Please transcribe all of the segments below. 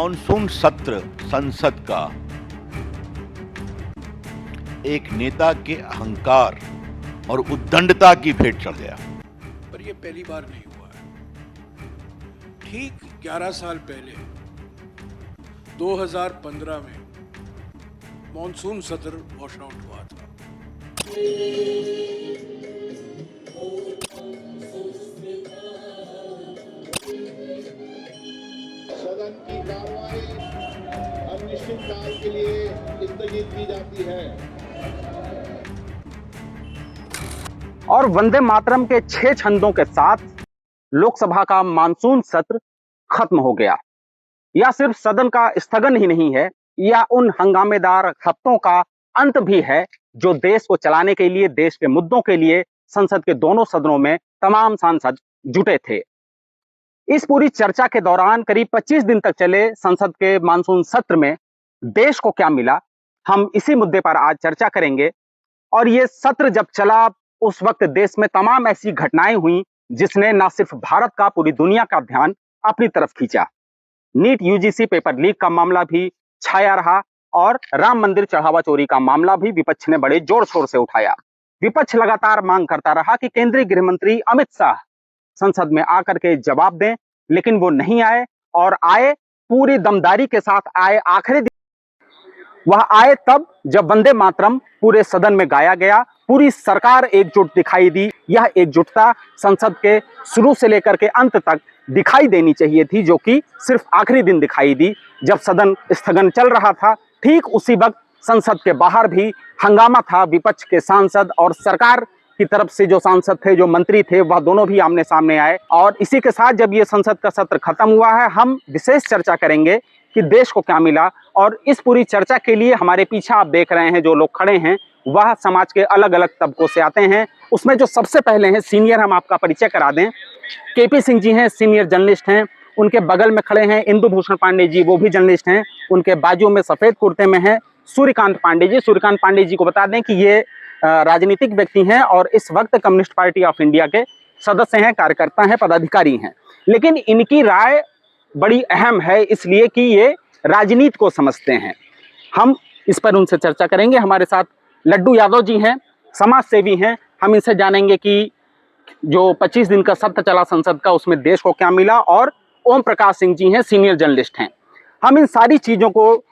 Monsoon सत्र संसद का एक नेता के अहंकार और उद्दंडता की भेंट चढ़ गया। पर यह पहली बार नहीं हुआ है। ठीक 11 साल पहले 2015 में मॉनसून सत्र वॉश आउट हुआ था। सदन की कार्रवाई अनिश्चित काल के लिए स्थगित की जाती है और वंदे मातरम के 6 छंदों के साथ लोकसभा का मानसून सत्र खत्म हो गया। यह सिर्फ सदन का स्थगन ही नहीं है, यह उन हंगामेदार हफ्तों का अंत भी है जो देश को चलाने के लिए, देश के मुद्दों के लिए संसद के दोनों सदनों में तमाम सांसद जुटे थे। इस पूरी चर्चा के दौरान करीब 25 दिन तक चले संसद के मानसून सत्र में देश को क्या मिला, हम इसी मुद्दे पर आज चर्चा करेंगे। और ये सत्र जब चला उस वक्त देश में तमाम ऐसी घटनाएं हुई जिसने न सिर्फ भारत का, पूरी दुनिया का ध्यान अपनी तरफ खींचा। नीट यूजीसी पेपर लीक का मामला भी छाया रहा और राम मंदिर चढ़ावा चोरी का मामला भी विपक्ष ने बड़े जोर शोर से उठाया। विपक्ष लगातार मांग करता रहा कि केंद्रीय गृह मंत्री अमित शाह संसद में आकर के जवाब दें, लेकिन वो नहीं आए और आए पूरी दमदारी के साथ आए। आखिरी दिन वह आए तब जब वंदे मातरम पूरे सदन में गाया गया। पूरी सरकार एकजुट दिखाई दी। यह एकजुटता संसद के शुरू से लेकर के अंत तक दिखाई देनी चाहिए थी, जो कि सिर्फ आखिरी दिन दिखाई दी जब सदन स्थगन चल रहा था। ठीक उसी वक्त संसद के बाहर भी हंगामा था। विपक्ष के सांसद और सरकार की तरफ से जो सांसद थे, जो मंत्री थे, वह दोनों भी आमने सामने आए। और इसी के साथ जब ये संसद का सत्र खत्म हुआ है, हम विशेष चर्चा करेंगे कि देश को क्या मिला। और इस पूरी चर्चा के लिए हमारे पीछे आप देख रहे हैं जो लोग खड़े हैं, वह समाज के अलग अलग तबकों से आते हैं। उसमें जो सबसे पहले हैं सीनियर, हम आपका परिचय करा दें, केपी सिंह जी हैं, सीनियर जर्नलिस्ट हैं। उनके बगल में खड़े हैं इंदु भूषण पांडे जी, वो भी जर्नलिस्ट हैं। उनके बाजू में सफेद कुर्ते में हैं सूर्यकांत पांडे जी। सूर्यकांत पांडे जी को बता दें कि ये राजनीतिक व्यक्ति हैं और इस वक्त कम्युनिस्ट पार्टी ऑफ इंडिया के सदस्य हैं, कार्यकर्ता हैं, पदाधिकारी हैं। लेकिन इनकी राय बड़ी अहम है, इसलिए कि ये राजनीति को समझते हैं। हम इस पर उनसे चर्चा करेंगे। हमारे साथ लड्डू यादव जी हैं, समाज सेवी हैं। हम इनसे जानेंगे कि जो 25 दिन का सत्र चला संसद का, उसमें देश को क्या मिला। और ओम प्रकाश सिंह जी हैं, सीनियर जर्नलिस्ट हैं। हम इन सारी चीजों को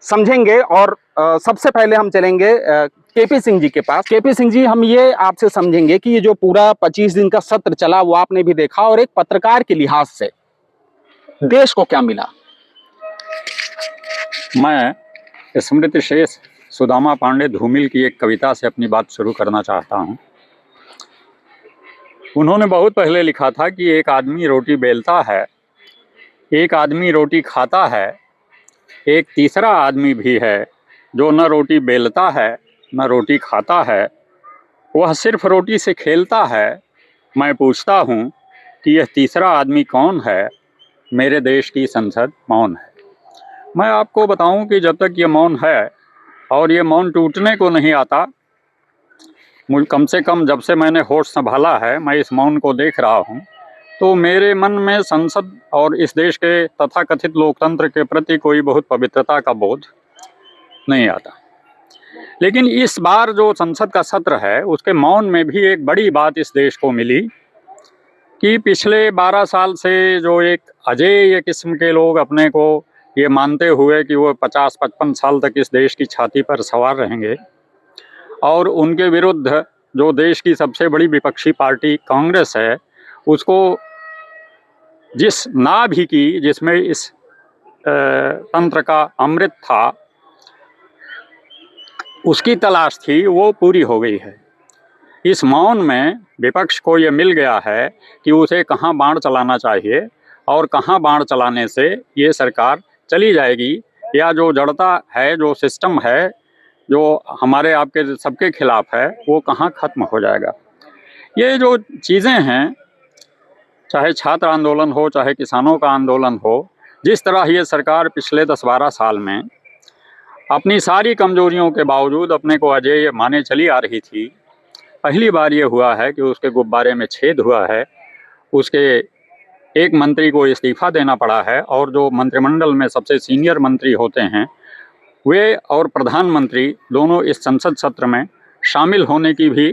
समझेंगे और सबसे पहले हम चलेंगे केपी सिंह जी के पास। केपी सिंह जी, हम ये आपसे समझेंगे कि ये जो पूरा 25 दिन का सत्र चला वो आपने भी देखा, और एक पत्रकार के लिहाज से देश को क्या मिला। मैं स्मृति शेष सुदामा पांडे धूमिल की एक कविता से अपनी बात शुरू करना चाहता हूँ। उन्होंने बहुत पहले लिखा था कि एक आदमी रोटी बेलता है, एक आदमी रोटी खाता है, एक तीसरा आदमी भी है जो न रोटी बेलता है न रोटी खाता है, वह सिर्फ रोटी से खेलता है। मैं पूछता हूँ कि यह तीसरा आदमी कौन है, मेरे देश की संसद मौन है। मैं आपको बताऊं कि जब तक ये मौन है और ये मौन टूटने को नहीं आता, मुझे कम से कम जब से मैंने होश संभाला है, मैं इस मौन को देख रहा हूं, तो मेरे मन में संसद और इस देश के तथाकथित लोकतंत्र के प्रति कोई बहुत पवित्रता का बोध नहीं आता। लेकिन इस बार जो संसद का सत्र है, उसके मौन में भी एक बड़ी बात इस देश को मिली कि पिछले 12 साल से जो एक अजेय किस्म के लोग अपने को ये मानते हुए कि वो 50-55 साल तक इस देश की छाती पर सवार रहेंगे, और उनके विरुद्ध जो देश की सबसे बड़ी विपक्षी पार्टी कांग्रेस है, उसको जिस नाभि की, जिसमें इस तंत्र का अमृत था, उसकी तलाश थी, वो पूरी हो गई है। इस मौन में विपक्ष को ये मिल गया है कि उसे कहाँ बाण चलाना चाहिए और कहाँ बाण चलाने से ये सरकार चली जाएगी, या जो जड़ता है, जो सिस्टम है, जो हमारे आपके सबके खिलाफ है, वो कहाँ ख़त्म हो जाएगा। ये जो चीज़ें हैं, चाहे छात्र आंदोलन हो, चाहे किसानों का आंदोलन हो, जिस तरह ये सरकार पिछले 10-12 साल में अपनी सारी कमजोरियों के बावजूद अपने को अजेय माने चली आ रही थी, पहली बार ये हुआ है कि उसके गुब्बारे में छेद हुआ है, उसके एक मंत्री को इस्तीफा देना पड़ा है और जो मंत्रिमंडल में सबसे सीनियर मंत्री होते हैं वे और प्रधानमंत्री दोनों इस संसद सत्र में शामिल होने की भी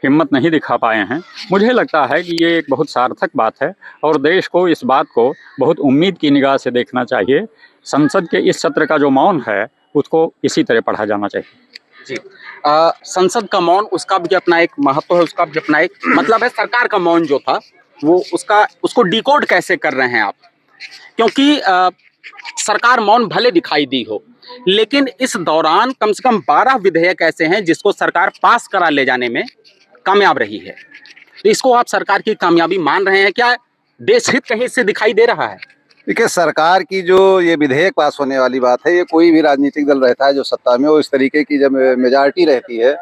हिम्मत नहीं दिखा पाए हैं। मुझे लगता है कि ये एक बहुत सार्थक बात है और देश को इस बात को बहुत उम्मीद की निगाह से देखना चाहिए। संसद के इस सत्र का जो मौन है उसको इसी तरह पढ़ा जाना चाहिए। जी, संसद का मौन, उसका भी अपना एक महत्व है, उसका भी अपना एक मतलब है। सरकार का मौन जो था वो उसको डिकोड कैसे कर रहे हैं आप? क्योंकि सरकार मौन भले दिखाई दी हो, लेकिन इस दौरान कम से कम 12 विधेयक ऐसे हैं जिसको सरकार पास करा ले जाने में कामयाब रही है। तो इसको आप सरकार की कामयाबी मान रहे हैं क्या? देश हित कहीं से दिखाई दे रहा है? देखिए, सरकार की जो ये विधेयक पास होने वाली बात है, ये कोई भी राजनीतिक दल रहता है जो सत्ता में हो, इस तरीके की जब मेजॉरिटी रहती है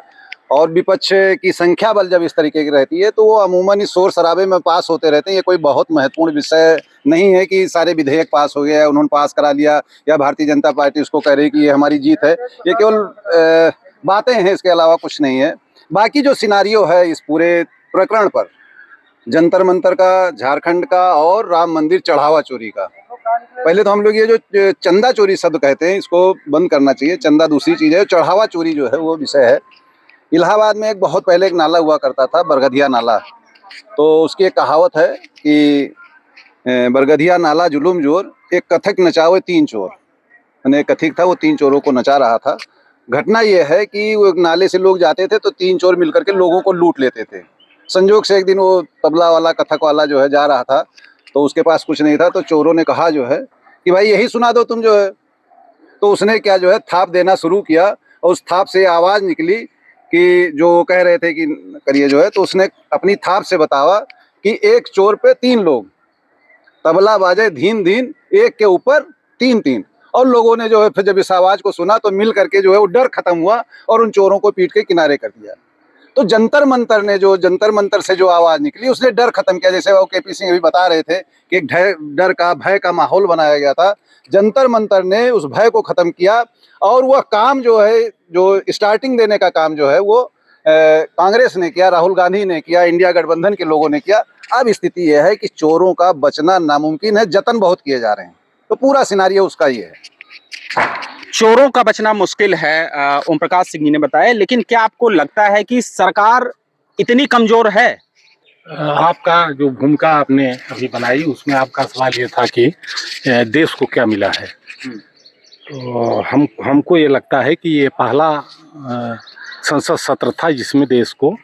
और विपक्ष की संख्या बल जब इस तरीके की रहती है तो वो अमूमन इस शोर शराबे में पास होते रहते हैं। ये कोई बहुत महत्वपूर्ण विषय नहीं है कि सारे विधेयक पास हो गया, उन्होंने पास करा लिया या भारतीय जनता पार्टी उसको कह रही कि ये हमारी जीत है। ये केवल बातें हैं, इसके अलावा कुछ नहीं है। बाकी जो सिनारियो है इस पूरे प्रकरण पर, जंतर मंतर का, झारखंड का और राम मंदिर चढ़ावा चोरी का, पहले तो हम लोग ये जो चंदा चोरी शब्द कहते हैं इसको बंद करना चाहिए। चंदा दूसरी चीज़ है, चढ़ावा चोरी जो है वो विषय है। इलाहाबाद में एक बहुत पहले एक नाला हुआ करता था, बरगधिया नाला। तो उसकी एक कहावत है कि बरगधिया नाला जुलुम जोर, एक कथक नचावे 3 चोर। मैंने कथिक था, वो 3 चोरों को नचा रहा था। घटना ये है कि वो एक नाले से लोग जाते थे तो 3 चोर मिलकर के लोगों को लूट लेते थे। संजोग से एक दिन वो तबला वाला, कथक वाला जो है जा रहा था तो उसके पास कुछ नहीं था, तो चोरों ने कहा जो है कि भाई यही सुना दो तुम जो है। तो उसने क्या जो है थाप देना शुरू किया और उस थाप से आवाज़ निकली कि जो कह रहे थे कि करिए जो है, तो उसने अपनी थाप से बतावा कि एक चोर पे 3 लोग, तबला बाजे धीन धीन, एक के ऊपर 3-3। और लोगों ने जो है फिर जब इस आवाज़ को सुना तो मिल करके जो है वो डर खत्म हुआ और उन चोरों को पीट के किनारे कर दिया। तो जंतर मंतर से जो आवाज़ निकली उसने डर खत्म किया। जैसे वो केपी सिंह अभी बता रहे थे कि एक डर का, भय का माहौल बनाया गया था। जंतर मंतर ने उस भय को ख़त्म किया और वह काम जो है, जो स्टार्टिंग देने का काम जो है वो कांग्रेस ने किया, राहुल गांधी ने किया, इंडिया गठबंधन के लोगों ने किया। अब स्थिति यह है कि चोरों का बचना नामुमकिन है, जतन बहुत किए जा रहे हैं। तो पूरा सिनारियो उसका ही है। चोरों का बचना मुश्किल है, ओम प्रकाश सिंह जी ने बताया, लेकिन क्या आपको लगता है कि सरकार इतनी कमजोर है? आपका जो भूमिका आपने अभी बनाई उसमें आपका सवाल ये था कि देश को क्या मिला है। तो हमको ये लगता है कि ये पहला संसद सत्र था जिसमें देश को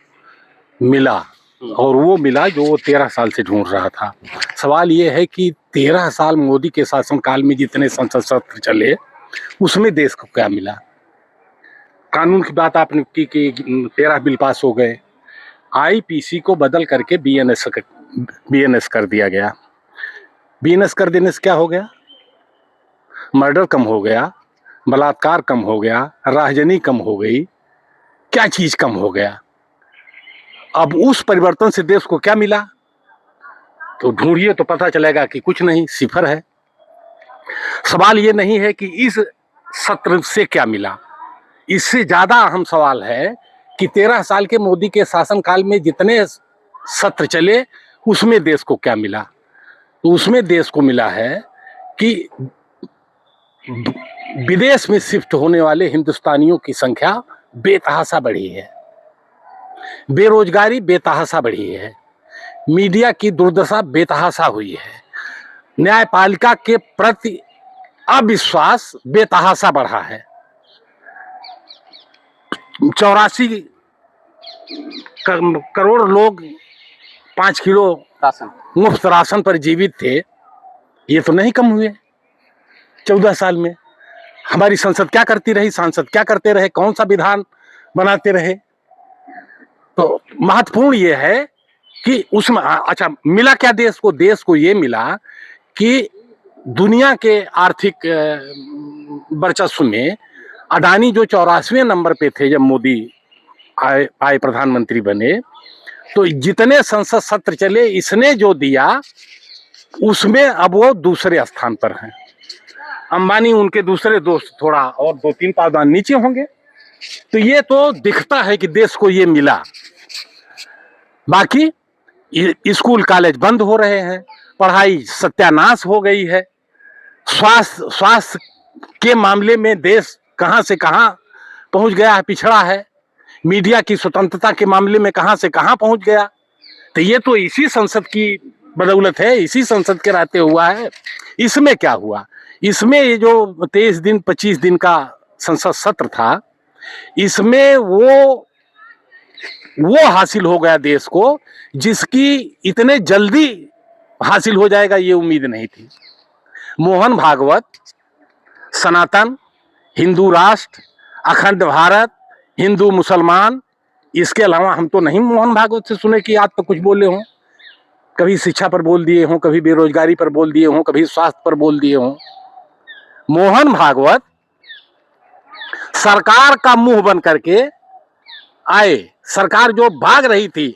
मिला, और वो मिला जो वो 13 साल से ढूंढ रहा था। सवाल ये है कि 13 साल मोदी के शासनकाल में जितने संसद सत्र चले उसमें देश को क्या मिला। कानून की बात आपने की कि 13 बिल पास हो गए, आईपीसी को बदल करके बीएनएस कर दिया गया। बीएनएस कर देने से क्या हो गया? मर्डर कम हो गया, बलात्कार कम हो गया, राहजनी कम हो गई, क्या चीज कम हो गया? अब उस परिवर्तन से देश को क्या मिला? तो ढूंढिए तो पता चलेगा कि कुछ नहीं, सिफर है। सवाल ये नहीं है कि इस सत्र से क्या मिला, इससे ज्यादा अहम सवाल है कि 13 साल के मोदी के शासनकाल में जितने सत्र चले उसमें देश को क्या मिला। तो उसमें देश को मिला है कि विदेश में शिफ्ट होने वाले हिंदुस्तानियों की संख्या बेतहाशा बढ़ी है, बेरोजगारी बेतहाशा बढ़ी है, मीडिया की दुर्दशा बेतहाशा हुई है, न्यायपालिका के प्रति अविश्वास बेतहाशा बढ़ा है। 84 करोड़ लोग 5 किलो मुफ्त राशन पर जीवित थे, ये तो नहीं कम हुए 14 साल में। हमारी संसद क्या करती रही, सांसद क्या करते रहे, कौन सा विधान बनाते रहे। तो महत्वपूर्ण ये है कि उसमें अच्छा मिला क्या देश को? देश को ये मिला कि दुनिया के आर्थिक वर्चस्व में अडानी जो 84वें नंबर पे थे जब मोदी आए प्रधानमंत्री बने, तो जितने संसद सत्र चले इसने जो दिया उसमें अब वो दूसरे स्थान पर हैं। अंबानी उनके दूसरे दोस्त थोड़ा और 2-3 पावदान नीचे होंगे। तो ये तो दिखता है कि देश को ये मिला। बाकी स्कूल कॉलेज बंद हो रहे हैं, पढ़ाई सत्यानाश हो गई है, स्वास्थ्य के मामले में देश कहां से कहां पहुंच गया है, पिछड़ा है। मीडिया की स्वतंत्रता के मामले में कहां से कहां पहुंच गया। तो ये तो इसी संसद की बदौलत है, इसी संसद के रहते हुआ है। इसमें क्या हुआ, इसमें ये जो 23 दिन 25 दिन का संसद सत्र था, इसमें वो हासिल हो गया देश को, जिसकी इतने जल्दी हासिल हो जाएगा ये उम्मीद नहीं थी। मोहन भागवत, सनातन, हिंदू राष्ट्र, अखंड भारत, हिंदू मुसलमान, इसके अलावा हम तो नहीं मोहन भागवत से सुने कि आज तक कुछ बोले हों। कभी शिक्षा पर बोल दिए हों, कभी बेरोजगारी पर बोल दिए हों, कभी स्वास्थ्य पर बोल दिए हों। मोहन भागवत सरकार का मुंह बन करके आए, सरकार जो भाग रही थी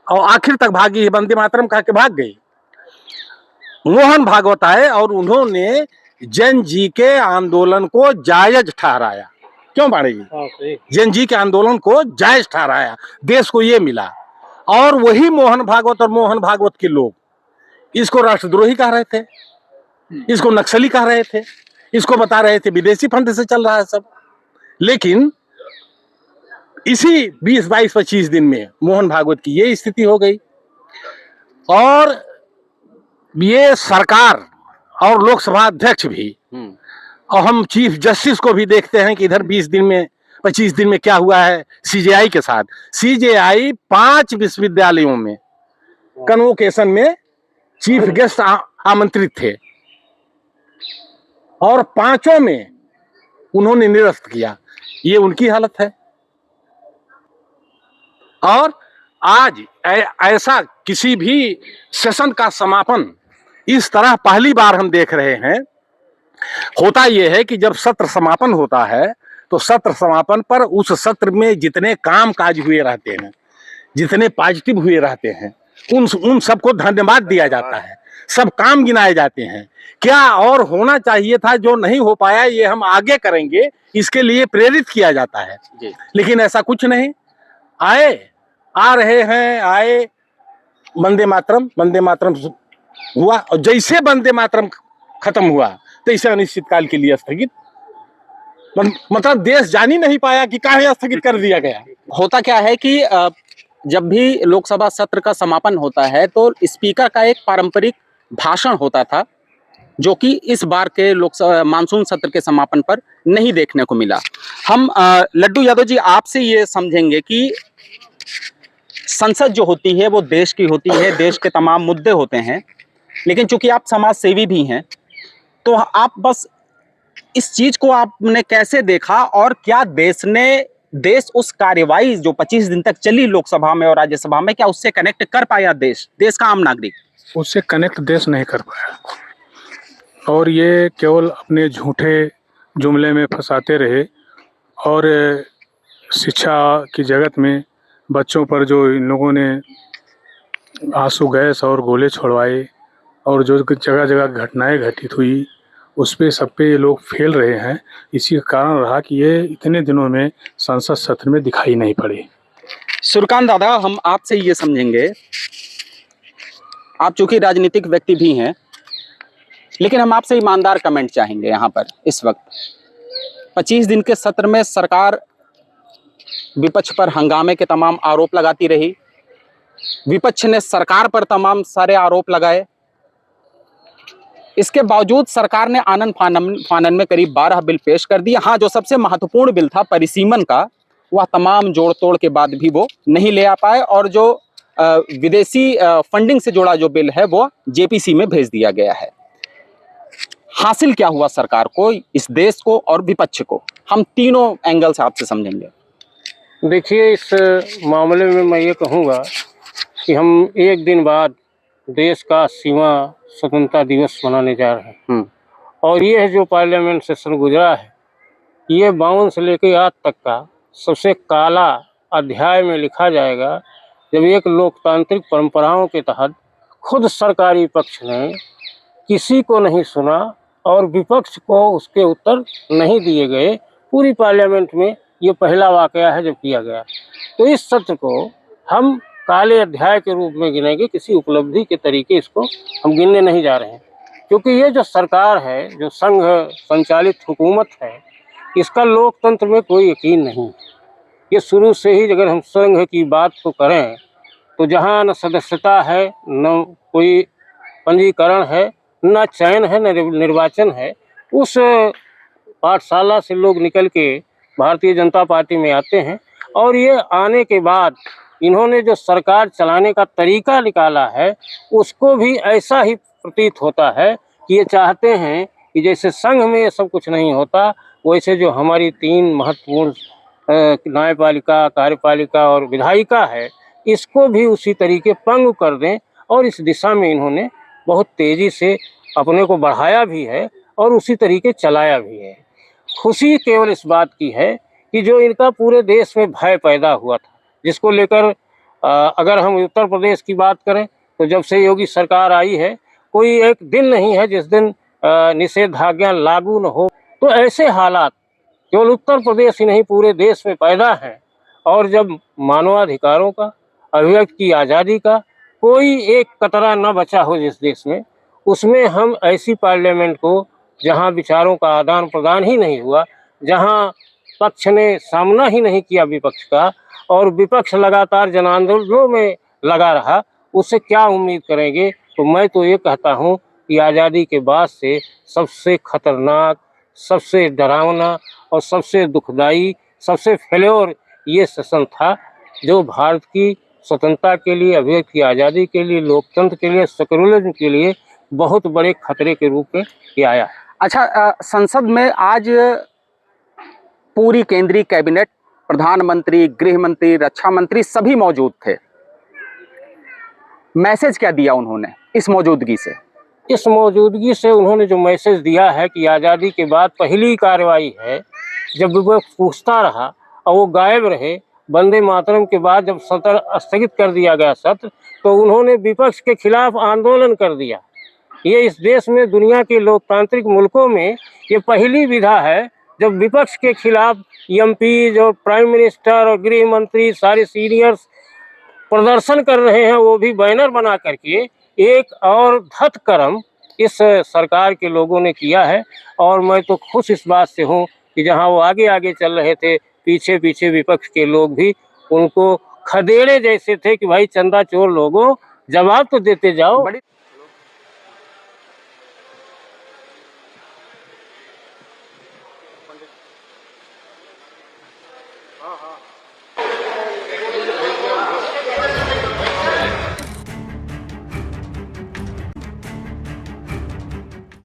और आखिर तक भागी है, वंदे मातरम कह के भाग गई। मोहन भागवत आए और उन्होंने जैन जी के आंदोलन को जायज ठहराया। क्यों बाड़े जी? जैन जी के आंदोलन को जायज ठहराया, देश को ये मिला। और वही मोहन भागवत और मोहन भागवत के लोग इसको राष्ट्रद्रोही कह रहे थे, इसको नक्सली कह रहे थे, इसको बता रहे थे विदेशी फंड से चल रहा है सब। लेकिन इसी 20, 22, 25 दिन में मोहन भागवत की ये स्थिति हो गई। और ये सरकार और लोकसभा अध्यक्ष भी, और हम चीफ जस्टिस को भी देखते हैं कि इधर 20 दिन में 25 दिन में क्या हुआ है सीजेआई के साथ। सीजेआई 5 विश्वविद्यालयों में कन्वोकेशन में चीफ गेस्ट आमंत्रित थे और 5 में उन्होंने निरस्त किया। ये उनकी हालत है। और आज ऐसा किसी भी सेशन का समापन इस तरह पहली बार हम देख रहे हैं। होता यह है कि जब सत्र समापन होता है तो सत्र समापन पर उस सत्र में जितने काम काज हुए रहते हैं, जितने पॉजिटिव हुए रहते हैं, उन सबको धन्यवाद दिया जाता है, सब काम गिनाए जाते हैं। क्या और होना चाहिए था जो नहीं हो पाया, ये हम आगे करेंगे, इसके लिए प्रेरित किया जाता है। लेकिन ऐसा कुछ नहीं। आ रहे हैं, आए, वंदे मातरम हुआ और जैसे वंदे मातरम खत्म हुआ तो इसे अनिश्चितकाल के लिए स्थगित, मतलब देश जान ही नहीं पाया कि काहे स्थगित कर दिया गया। होता क्या है कि जब भी लोकसभा सत्र का समापन होता है तो स्पीकर का एक पारंपरिक भाषण होता था, जो कि इस बार के लोकसभा मानसून सत्र के समापन पर नहीं देखने को मिला। हम लड्डू यादव जी आपसे ये समझेंगे कि संसद जो होती है वो देश की होती है, देश के तमाम मुद्दे होते हैं, लेकिन चूंकि आप समाज सेवी भी हैं तो आप बस इस चीज को आपने कैसे देखा और क्या देश उस कार्यवाही जो 25 दिन तक चली लोकसभा में और राज्यसभा में, क्या उससे कनेक्ट कर पाया देश का आम नागरिक? उससे कनेक्ट देश नहीं कर पाया और ये केवल अपने झूठे जुमले में फंसाते रहे। और शिक्षा की जगत में बच्चों पर जो इन लोगों ने आंसू गैस और गोले छोड़वाए और जो जगह जगह घटनाएं घटित हुई, उस पे सब पे ये लोग फेल रहे हैं। इसी का कारण रहा कि ये इतने दिनों में संसद सत्र में दिखाई नहीं पड़े। सुरकांत दादा, हम आपसे ये समझेंगे, आप चूंकि राजनीतिक व्यक्ति भी हैं, लेकिन हम आपसे ईमानदार कमेंट चाहेंगे यहाँ पर इस वक्त। 25 दिन के सत्र में सरकार विपक्ष पर हंगामे के तमाम आरोप लगाती रही, विपक्ष ने सरकार पर तमाम सारे आरोप लगाए। इसके बावजूद सरकार ने आनन फानन में करीब 12 बिल पेश कर दिए। हाँ, जो सबसे महत्वपूर्ण बिल था परिसीमन का, वह तमाम जोड़ तोड़ के बाद भी वो नहीं ले आ पाए और जो विदेशी फंडिंग से जुड़ा जो बिल है वो जेपीसी में भेज दिया गया है। हासिल क्या हुआ सरकार को, इस देश को और विपक्ष को? हम तीनों एंगल से आपसे समझेंगे। देखिए, इस मामले में मैं ये कहूँगा कि हम एक दिन बाद देश का सीमा स्वतंत्रता दिवस मनाने जा रहे हैं और ये जो पार्लियामेंट सेशन गुजरा है, ये 52 से लेकर आज तक का सबसे काला अध्याय में लिखा जाएगा, जब एक लोकतांत्रिक परंपराओं के तहत खुद सरकारी पक्ष ने किसी को नहीं सुना और विपक्ष को उसके उत्तर नहीं दिए गए। पूरी पार्लियामेंट में ये पहला वाकया है जब किया गया। तो इस सत्र को हम काले अध्याय के रूप में गिनेंगे, किसी उपलब्धि के तरीके इसको हम गिनने नहीं जा रहे हैं। क्योंकि ये जो सरकार है, जो संघ संचालित हुकूमत है, इसका लोकतंत्र में कोई यकीन नहीं है। ये शुरू से ही, अगर हम संघ की बात को करें तो जहाँ न सदस्यता है, न कोई पंजीकरण है, न चयन है, न निर्वाचन है, उस पाठशाला से लोग निकल के भारतीय जनता पार्टी में आते हैं। और ये आने के बाद इन्होंने जो सरकार चलाने का तरीका निकाला है, उसको भी ऐसा ही प्रतीत होता है कि ये चाहते हैं कि जैसे संघ में ये सब कुछ नहीं होता, वैसे जो हमारी 3 महत्वपूर्ण न्यायपालिका, कार्यपालिका और विधायिका है, इसको भी उसी तरीके पंग कर दें। और इस दिशा में इन्होंने बहुत तेज़ी से अपने को बढ़ाया भी है और उसी तरीके चलाया भी है। खुशी केवल इस बात की है कि जो इनका पूरे देश में भय पैदा हुआ था, जिसको लेकर अगर हम उत्तर प्रदेश की बात करें तो जब से योगी सरकार आई है, कोई एक दिन नहीं है जिस दिन निषेधाज्ञा लागू न हो। तो ऐसे हालात केवल उत्तर प्रदेश ही नहीं, पूरे देश में पैदा हैं। और जब मानवाधिकारों का, अभिव्यक्ति की आज़ादी का कोई एक कतरा न बचा हो जिस देश में, उसमें हम ऐसी पार्लियामेंट को, जहां विचारों का आदान प्रदान ही नहीं हुआ, जहां पक्ष ने सामना ही नहीं किया विपक्ष का, और विपक्ष लगातार जन आंदोलनों में लगा रहा, उससे क्या उम्मीद करेंगे। तो मैं तो ये कहता हूँ कि आज़ादी के बाद से सबसे खतरनाक, सबसे डरावना और सबसे दुखदाई, सबसे फेल्योर ये सेशन था, जो भारत की स्वतंत्रता के लिए, अभिव्यक्ति की आज़ादी के लिए, लोकतंत्र के लिए, सेक्युलरिज्म के लिए बहुत बड़े खतरे के रूप में ये आया है। अच्छा, संसद में आज पूरी केंद्रीय कैबिनेट, प्रधानमंत्री, गृह मंत्री, रक्षा मंत्री सभी मौजूद थे। मैसेज क्या दिया उन्होंने इस मौजूदगी से? इस मौजूदगी से उन्होंने जो मैसेज दिया है कि आज़ादी के बाद पहली कार्रवाई है, जब विपक्ष पूछता रहा और वो गायब रहे, वंदे मातरम के बाद जब सत्र स्थगित कर दिया गया सत्र, तो उन्होंने विपक्ष के खिलाफ आंदोलन कर दिया। ये इस देश में, दुनिया के लोकतांत्रिक मुल्कों में ये पहली विधा है जब विपक्ष के खिलाफ एमपीज और प्राइम मिनिस्टर और गृह मंत्री, सारे सीनियर्स प्रदर्शन कर रहे हैं, वो भी बैनर बना करके। एक और धत कर्म इस सरकार के लोगों ने किया है। और मैं तो खुश इस बात से हूँ कि जहाँ वो आगे आगे चल रहे थे, पीछे पीछे विपक्ष के लोग भी उनको खदेड़े जैसे थे कि भाई चंदा चोर लोगों, जवाब तो देते जाओ।